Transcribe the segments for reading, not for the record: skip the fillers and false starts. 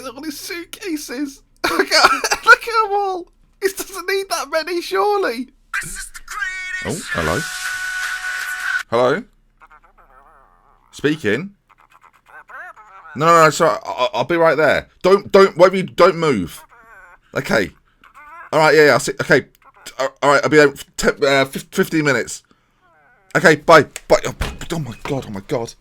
at all his suitcases. Look at them all. He doesn't need that many, surely. Oh, hello. Hello? Speaking? No, sorry. I'll be right there. Don't move. Okay. Alright, yeah, I'll see. Okay. Alright, I'll be there 15 minutes. Okay, bye. Bye. Oh my god.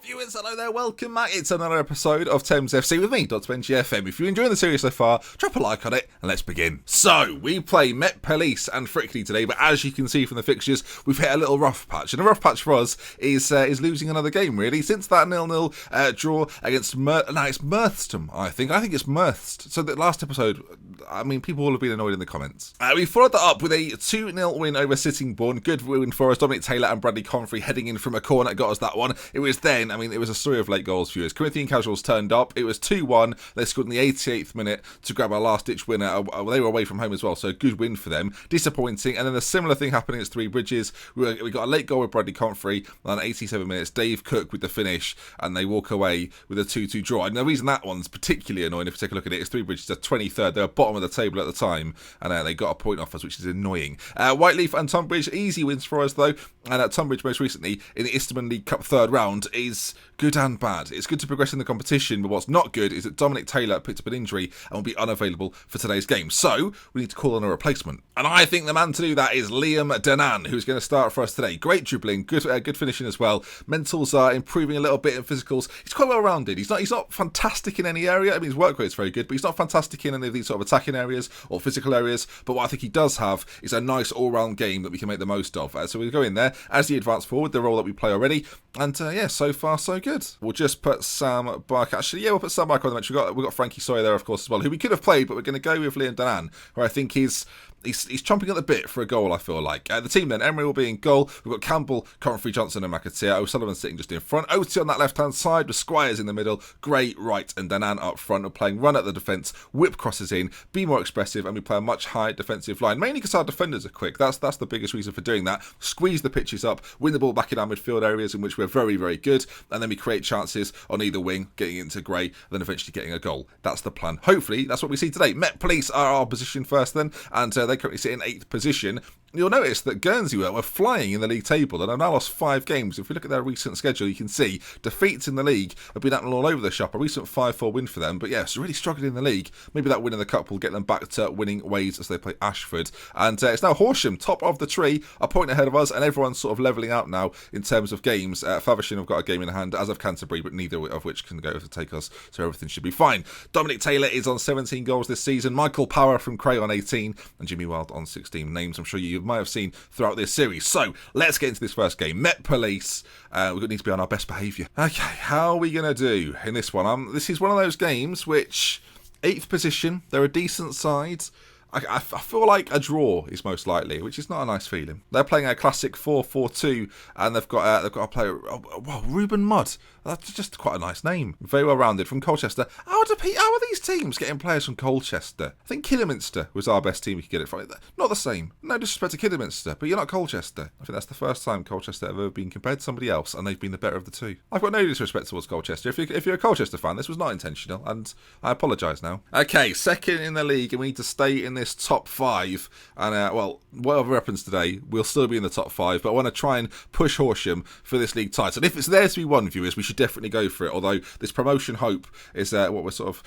Viewers, hello there, welcome back. It's another episode of Thames FC with me, Dr. Benji FM. If you're enjoying the series so far, drop a like on it and let's begin. So, we play Met Police and Frickley today, but as you can see from the fixtures, we've hit a little rough patch. And the rough patch for us is losing another game, really. Since that 0-0 draw against it's Merthston, I think. I think it's Merthst. So, the last episode, I mean, people will have been annoyed in the comments. We followed that up with a 2-0 win over Sittingbourne. Good win for us. Dominic Taylor and Bradley Comfrey heading in from a corner got us that one. It was then, it was a story of late goals, viewers. Corinthian Casuals turned up. It was 2-1. They scored in the 88th minute to grab our last-ditch winner. They were away from home as well, so a good win for them. Disappointing. And then a similar thing happening at Three Bridges. We got a late goal with Bradley Comfrey on 87 minutes. Dave Cook with the finish, and they walk away with a 2-2 draw. And the reason that one's particularly annoying, if you take a look at it, is Three Bridges are 23rd. They were bottom of the table at the time, and they got a point off us, which is annoying. Whiteleaf and Tunbridge, easy wins for us, though. And at Tunbridge, most recently, in the Eastman League Cup third round, is good and bad. It's good to progress in the competition, but what's not good is that Dominic Taylor picked up an injury and will be unavailable for today's game. So, we need to call on a replacement. And I think the man to do that is Liam Danan, who's going to start for us today. Great dribbling, good finishing as well. Mentals are improving a little bit in physicals. He's quite well rounded. He's not fantastic in any area. His work rate's very good, but he's not fantastic in any of these sort of attacking areas or physical areas. But what I think he does have is a nice all-round game that we can make the most of. So we'll go in there as he advances forward, the role that we play already. And so far so good. We'll just put Sam Barker. Actually, we'll put Sam Barker on the bench. We've got Frankie Sawyer there, of course, as well, who we could have played, but we're going to go with Liam Danan, who I think he's chomping at the bit for a goal, I feel like. The team then, Emery will be in goal. We've got Campbell, Comfrey, Johnson and McAteer. O'Sullivan sitting just in front. Oti on that left-hand side with Squires in the middle. Gray right and Danan up front. We're playing run at the defence, whip crosses in, be more expressive, and we play a much higher defensive line. Mainly because our defenders are quick. That's the biggest reason for doing that. Squeeze the pitches up, win the ball back in our midfield areas in which we're very, very good, and then we create chances on either wing, getting into Gray, and then eventually getting a goal. That's the plan. Hopefully, that's what we see today. Met Police are our position first then, and they currently sit in 8th position. You'll notice that Guernsey were flying in the league table and have now lost 5 games. If we look at their recent schedule, you can see defeats in the league have been happening all over the shop. A recent 5-4 win for them, but yes, really struggling in the league. Maybe that win in the cup will get them back to winning ways as they play Ashford. And it's now Horsham, top of the tree, a point ahead of us, and everyone's sort of levelling out now in terms of games. Faversham have got a game in hand, as of Canterbury, but neither of which can go to take us, so everything should be fine. Dominic Taylor is on 17 goals this season. Michael Power from Cray on 18, and Jimmy Wild on 16. Names I'm sure you might have seen throughout this series. So let's get into this first game. Met Police. We need to be on our best behaviour. Okay, how are we going to do in this one? This is one of those games which 8th position. They're a decent side. I feel like a draw is most likely, which is not a nice feeling. They're playing a classic 4-4-2, and they've got a player. Wow, Ruben Mudd. That's just quite a nice name. Very well rounded from Colchester. How are these teams getting players from Colchester? I think Kidderminster was our best team we could get it from. Not the same. No disrespect to Kidderminster, but you're not Colchester. I think that's the first time Colchester have ever been compared to somebody else, and they've been the better of the two. I've got no disrespect towards Colchester. If you're a Colchester fan, this was not intentional, and I apologise now. Okay, second in the league, and we need to stay in this top 5. And whatever happens today, we'll still be in the top 5. But I want to try and push Horsham for this league title. And if it's there to be won, viewers, we should definitely go for it. Although this promotion hope is what we're sort of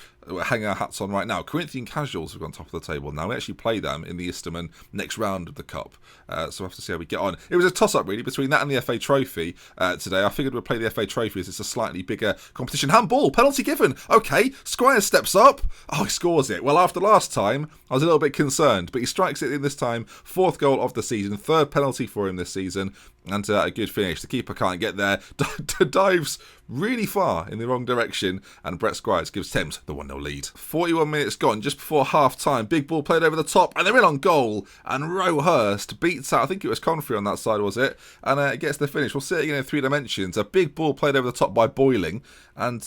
hanging our hats on right now. Corinthian Casuals have gone top of the table now. We actually play them in the Easterman next round of the Cup. So we'll have to see how we get on. It was a toss-up, really, between that and the FA Trophy today. I figured we'd play the FA Trophy as it's a slightly bigger competition. Handball, penalty given. Okay, Squires steps up. Oh, he scores it. Well, after last time, I was a little bit concerned, but he strikes it in this time. 4th goal of the season, 3rd penalty for him this season. And a good finish. The keeper can't get there. Dives really far in the wrong direction. And Brett Squires gives Thames the 1-0 lead. 41 minutes gone, just before half-time. Big ball played over the top. And they're in on goal. And Rohurst beats out, I think it was Confrey on that side, was it? And gets the finish. We'll see it again in 3 dimensions. A big ball played over the top by Boiling. And,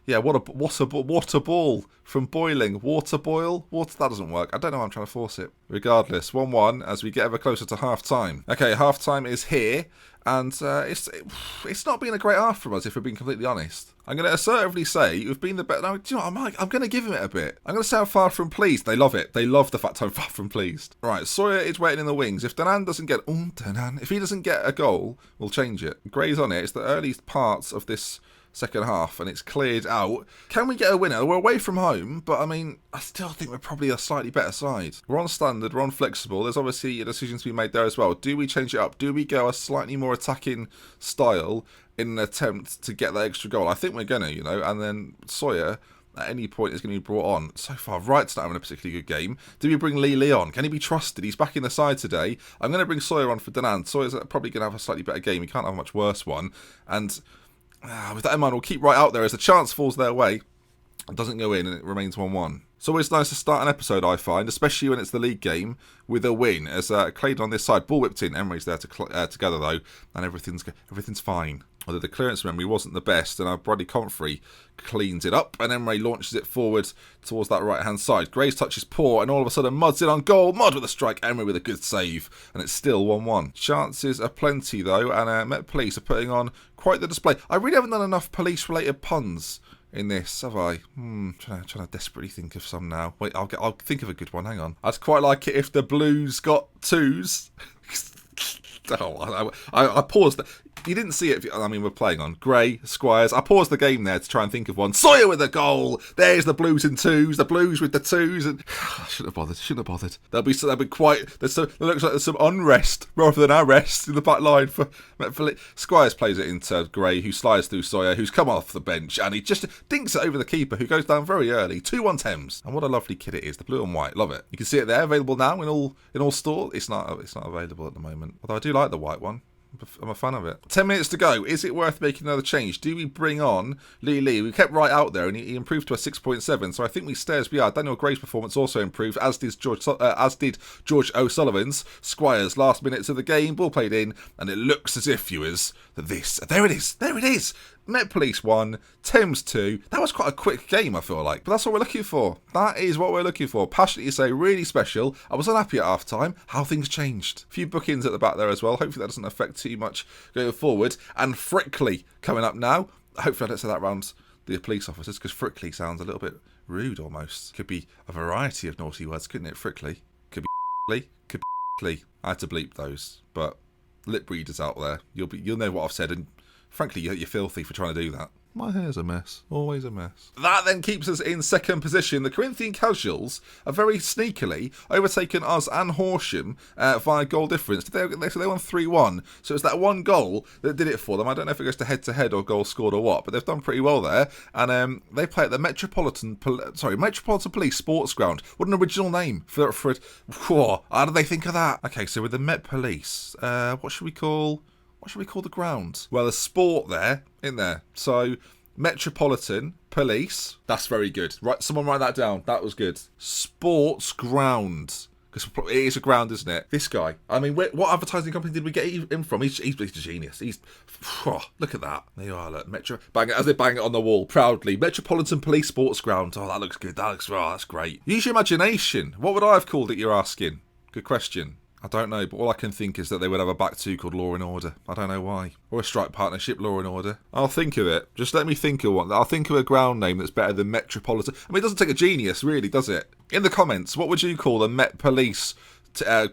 yeah, what a ball from Boiling. Water boil? That doesn't work. I don't know why I'm trying to force it. Regardless, 1-1 as we get ever closer to half-time. Okay, half-time is here. And it's not been a great half from us, if we're being completely honest. I'm going to assertively say we've been the better. No, do you know what? I'm going to give him it a bit. I'm going to say I'm far from pleased. They love it. They love the fact I'm far from pleased. Right, Sawyer is waiting in the wings. If Danan doesn't get... if he doesn't get a goal, we'll change it. Gray's on it. It's the early parts of this second half, and it's cleared out. Can we get a winner? We're away from home, but I mean, I still think we're probably a slightly better side. We're on standard, we're on flexible. There's obviously a decision to be made there as well. Do we change it up? Do we go a slightly more attacking style in an attempt to get that extra goal? I think we're going to, and then Sawyer at any point is going to be brought on. So far, Wright's not having a particularly good game. Do we bring Lee on? Can he be trusted? He's back in the side today. I'm going to bring Sawyer on for Danan. Sawyer's probably going to have a slightly better game. He can't have a much worse one. And with that in mind, we'll keep Wright out there as the chance falls their way. It doesn't go in and it remains 1-1. It's always nice to start an episode, I find, especially when it's the league game, with a win. As Claydon on this side, ball whipped in. Emery's there together though, and everything's fine. Although the clearance from Emery wasn't the best, and Brodie Comfrey cleans it up, and Emery launches it forward towards that right-hand side. Gray's touch is poor, and all of a sudden Mudd's in on goal. Mudd with a strike, Emery with a good save, and it's still 1-1. Chances are plenty though, and Met Police are putting on quite the display. I really haven't done enough police-related puns in this, have I? Trying to desperately think of some now. Wait, I'll think of a good one. Hang on. I'd quite like it if the Blues got twos. I paused. You didn't see it. I mean, we're playing on Gray, Squires. I paused the game there to try and think of one. Sawyer with a goal. There's the Blues in twos. The Blues with the twos. And I shouldn't have bothered. There'll be quite. It looks like there's some unrest rather than arrest in the back line for Squires plays it into Gray, who slides through Sawyer, who's come off the bench, and he just dinks it over the keeper, who goes down very early. 2-1 Thames. And what a lovely kit it is. The blue and white. Love it. You can see it there, available now in all stores. It's not available at the moment. Although I do like the white one. I'm a fan of it. 10 minutes to go. Is it worth making another change? Do we bring on Lee? We kept Wright out there, and he improved to a 6.7. So I think we stay as we are. Daniel Gray's performance also improved, as did George O'Sullivan's. Squires last minutes of the game, ball played in, and it looks as if there it is. Met Police 1, Thames 2. That was quite a quick game, I feel like. But that's what we're looking for. That is what we're looking for. Passionately say, really special. I was unhappy at half-time. How things changed. A few bookings at the back there as well. Hopefully that doesn't affect too much going forward. And Frickley coming up now. Hopefully I don't say that around the police officers, because Frickley sounds a little bit rude almost. Could be a variety of naughty words, couldn't it? Frickley. Could be could be. I had to bleep those. But lip readers out there, you'll know what I've said, and frankly, you're filthy for trying to do that. My hair's a mess. Always a mess. That then keeps us in second position. The Corinthian Casuals have very sneakily overtaken us and Horsham via goal difference. They won 3-1. So it's that one goal that did it for them. I don't know if it goes to head-to-head or goal scored or what, but they've done pretty well there. And they play at the Metropolitan Police Sports Ground. What an original name for it. Whoa, how did they think of that? Okay, so with the Met Police, what should we call the ground? Well, there's sport there, isn't there? So, Metropolitan Police. That's very good. Right, someone write that down. That was good. Sports ground. Because it is a ground, isn't it? This guy. I mean, what advertising company did we get him from? He's a genius. Look at that. There you are, look. As they bang it on the wall, proudly. Metropolitan Police Sports Ground. Oh, that looks good. That's great. Use your imagination. What would I have called it, you're asking? Good question. I don't know, but all I can think is that they would have a back two called Law and Order. I don't know why. Or a strike partnership, Law and Order. I'll think of it. Just let me think of one. I'll think of a ground name that's better than Metropolitan. I mean, it doesn't take a genius, really, does it? In the comments, what would you call the Met Police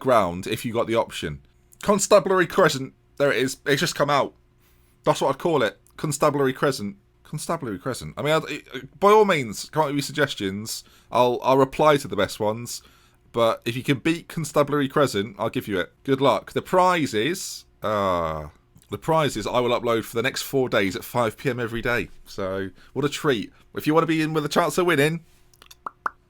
ground if you got the option? Constabulary Crescent. There it is. It's just come out. That's what I'd call it. Constabulary Crescent. Constabulary Crescent. I mean, by all means, come up with your suggestions. I'll reply to the best ones. But if you can beat Constabulary Crescent, I'll give you it. Good luck. The prize is I will upload for the next 4 days at 5 PM every day. So, what a treat. If you want to be in with a chance of winning,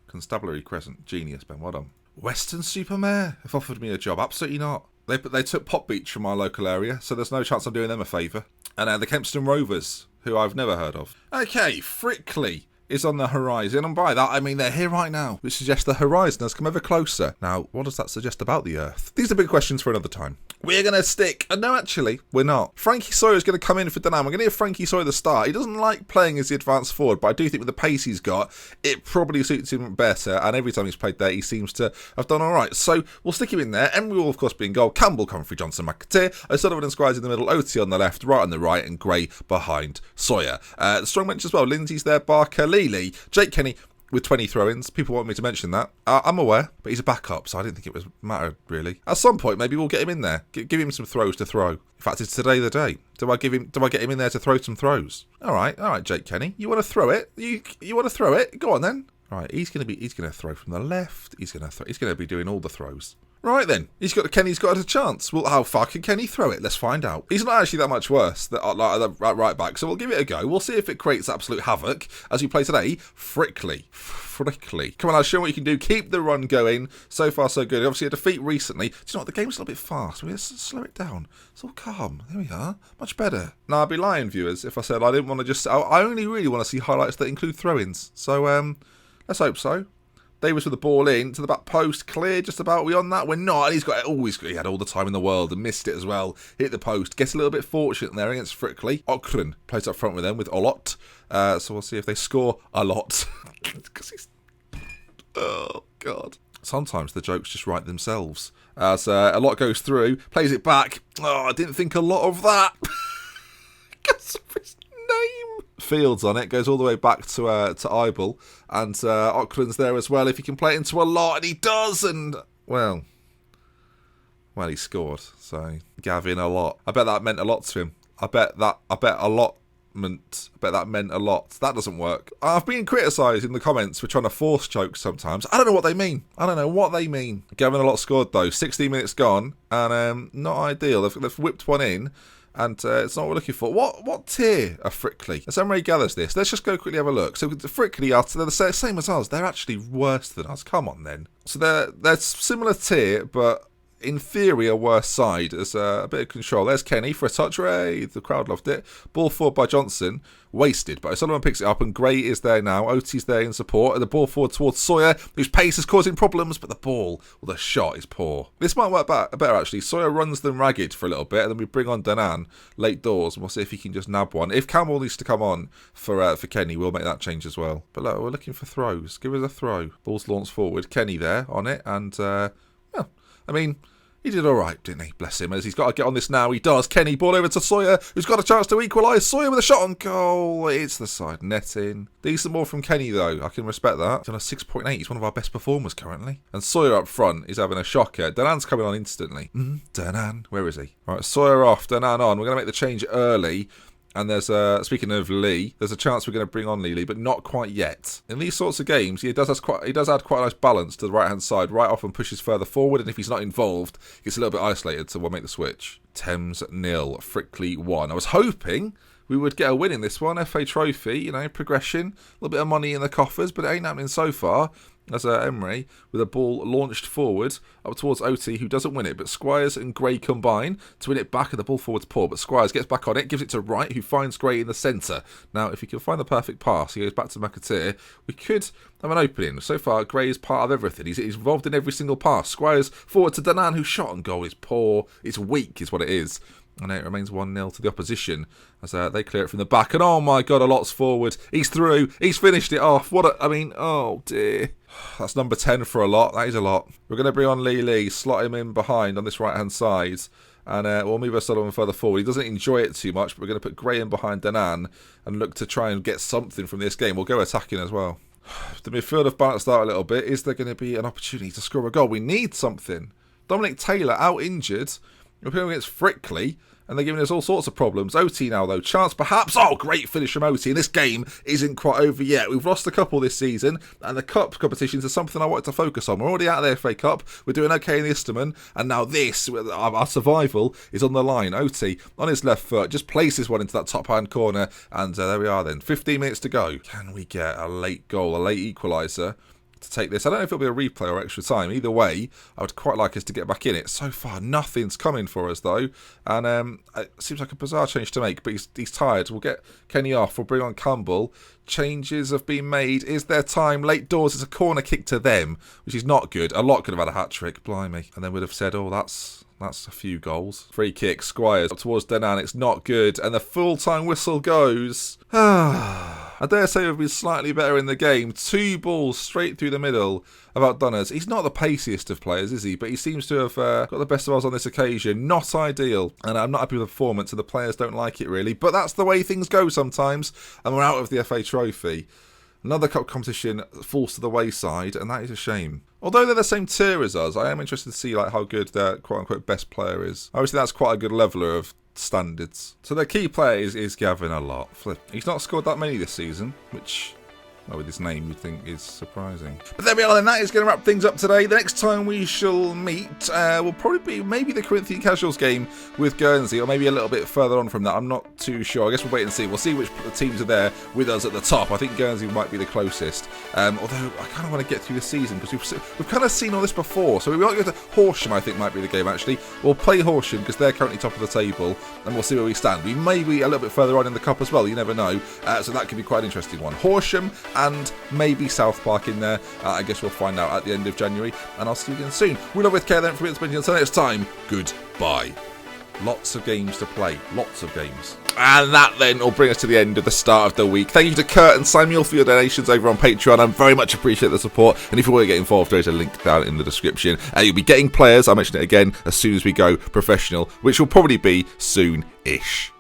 Constabulary Crescent. Genius, Ben. Well done. Western Supermare have offered me a job. Absolutely not. They took Pop Beach from my local area, so there's no chance I'm doing them a favour. And the Kempston Rovers, who I've never heard of. Okay, Frickley is on the horizon, and by that I mean they're here right now, which suggests the horizon has come ever closer. Now, what does that suggest about the Earth? These are big questions for another time. We're going to stick, and no, actually, we're not. Frankie Sawyer's going to come in for Dunham. We're going to give Frankie Sawyer the start. He doesn't like playing as the advanced forward, but I do think with the pace he's got, it probably suits him better, and every time he's played there, he seems to have done all right. So we'll stick him in there. Emery will, of course, be in goal. Campbell, Comfrey, Johnson, McAteer, O'Sullivan and Squires in the middle, OT on the left, Wright on the right, and Gray behind Sawyer. The strong bench as well. Lindsay's there, Barker, Lely, Jake Kenny with 20 throw-ins. People want me to mention that. I'm aware, but he's a backup, so I didn't think it was mattered, really. At some point, maybe we'll get him in there. Give him some throws to throw. In fact, it's today the day. Do I get him in there to throw some throws? All right, Jake Kenny. You want to throw it? You want to throw it? Go on, then. All right, he's going to throw from the left. He's going to be doing all the throws. Right then, Kenny's got a chance. Well, how far can Kenny throw it? Let's find out. He's not actually that much worse at right back, so we'll give it a go. We'll see if it creates absolute havoc as we play today. Frickley. Come on, I'll show you what you can do. Keep the run going. So far, so good. Obviously, a defeat recently. Do you know what? The game's a little bit fast. We'll slow it down. It's all calm. There we are. Much better. Now, I'd be lying, viewers, if I said I didn't want to just... I only really want to see highlights that include throw-ins. So, let's hope so. Davis with the ball in to the back post, clear just about. We on that? We're not. And he had all the time in the world and missed it as well. Hit the post. Gets a little bit fortunate there against Frickley. Auckland plays up front with them with a lot. So we'll see if they score a lot. Because he's... Oh, God. Sometimes the jokes just write themselves. As a lot goes through, plays it back. Oh, I didn't think a lot of that. Because of his name. Fields on it, goes all the way back to Eibel, and Auckland's there as well. If he can play it into a lot, and he does, and well, he scored. So Gavin, a lot. I bet that meant a lot to him. I bet that meant a lot. That doesn't work. I've been criticised in the comments for trying to force jokes sometimes. I don't know what they mean. Gavin, a lot scored though. 16 minutes gone, and not ideal. They've whipped one in. And it's not what we're looking for. What tier are Frickley? As Emery gathers this, let's just go quickly have a look. So Frickley they're the same as us. They're actually worse than us. Come on, then. So they're similar tier, but in theory a worse side. There's a bit of control. There's Kenny for a touch. Ray, the crowd loved it. Ball forward by Johnson. Wasted, but O'Sullivan picks it up, and Gray is there now. OT's there in support, and the ball forward towards Sawyer, whose pace is causing problems, but the shot is poor. This might work better, actually. Sawyer runs them ragged for a little bit, and then we bring on Danan late doors, and we'll see if he can just nab one. If Campbell needs to come on for Kenny, we'll make that change as well. But look, we're looking for throws. Give us a throw. Ball's launched forward. Kenny there on it, and, he did all right, didn't he? Bless him. As he's got to get on this now, he does. Kenny, ball over to Sawyer, who's got a chance to equalise. Sawyer with a shot on goal. It's the side netting. Decent ball from Kenny, though. I can respect that. He's on a 6.8. He's one of our best performers currently. And Sawyer up front is having a shocker. Danan's coming on instantly. Danan. Where is he? Right, Sawyer off, Danan on. We're going to make the change early. And there's, speaking of Lee, there's a chance we're going to bring on Lee, but not quite yet. In these sorts of games, he does add quite a nice balance to the right-hand side. Right often pushes further forward, and if he's not involved, he gets a little bit isolated, so we'll make the switch. Thames 0, Frickley 1. I was hoping we would get a win in this one. FA Trophy, progression. A little bit of money in the coffers, but it ain't happening so far. As Emery, with a ball launched forward up towards OT, who doesn't win it, but Squires and Gray combine to win it back, and the ball forward's poor, but Squires gets back on it, gives it to Wright, who finds Gray in the centre. Now, if he can find the perfect pass, he goes back to McAteer, we could have an opening. So far, Gray is part of everything. He's involved in every single pass. Squires forward to Danan, whose shot on goal is poor. It's weak, is what it is. And it remains 1-0 to the opposition as they clear it from the back. And oh my God, a lot's forward. He's through. He's finished it off. Oh dear. That's number 10 for a lot. That is a lot. We're going to bring on Lee, slot him in behind on this right-hand side. And we'll move O'Sullivan further forward. He doesn't enjoy it too much, but we're going to put Gray in behind Danan and look to try and get something from this game. We'll go attacking as well. The midfield have balanced out a little bit. Is there going to be an opportunity to score a goal? We need something. Dominic Taylor out injured. We're playing against Frickley, and they're giving us all sorts of problems. OT now, though. Chance, perhaps. Oh, great finish from OT. And this game isn't quite over yet. We've lost a couple this season, and the Cup competitions are something I wanted to focus on. We're already out of the FA Cup. We're doing okay in the Isterman, and now this, our survival, is on the line. OT, on his left foot, just places one into that top-hand corner, and there we are then. 15 minutes to go. Can we get a late goal, a late equaliser? to take this. I don't know if it'll be a replay or extra time. Either way, I would quite like us to get back in it. So far, nothing's coming for us, though. And it seems like a bizarre change to make, but he's tired. We'll get Kenny off. We'll bring on Campbell. Changes have been made. Is there time? Late doors. It's a corner kick to them, which is not good. A lot could have had a hat-trick. Blimey. And then we'd have said, oh, that's a few goals. Free kick, Squires up towards Denan. It's not good. And the full-time whistle goes. I dare say we've been slightly better in the game. 2 balls straight through the middle have outdone us. He's not the paciest of players, is he? But he seems to have got the best of us on this occasion. Not ideal. And I'm not happy with the performance, and the players don't like it, really. But that's the way things go sometimes. And we're out of the FA Trophy. Another cup competition falls to the wayside, and that is a shame. Although they're the same tier as us, I am interested to see how good their quote-unquote best player is. Obviously, that's quite a good leveler of standards. So their key player is Gavin a lot. He's not scored that many this season, which, well, with his name, you'd think is surprising. But there we are then. That is going to wrap things up today. The next time we shall meet will probably be maybe the Corinthian Casuals game with Guernsey, or maybe a little bit further on from that. I'm not too sure. I guess we'll wait and see. We'll see which teams are there with us at the top. I think Guernsey might be the closest. Although I kind of want to get through the season because we've kind of seen all this before. So we might go to Horsham, I think might be the game actually. We'll play Horsham because they're currently top of the table, and we'll see where we stand. We may be a little bit further on in the cup as well. You never know. So that could be quite an interesting one. Horsham and maybe South Park in there. I guess we'll find out at the end of January, and I'll see you again soon. We love with care then for me. Until next time, goodbye. Lots of games to play. Lots of games. And that then will bring us to the end of the start of the week. Thank you to Kurt and Samuel for your donations over on Patreon. I very much appreciate the support. And if you want to get involved, there's a link down in the description. You'll be getting players, I'll mention it again, as soon as we go professional, which will probably be soon-ish.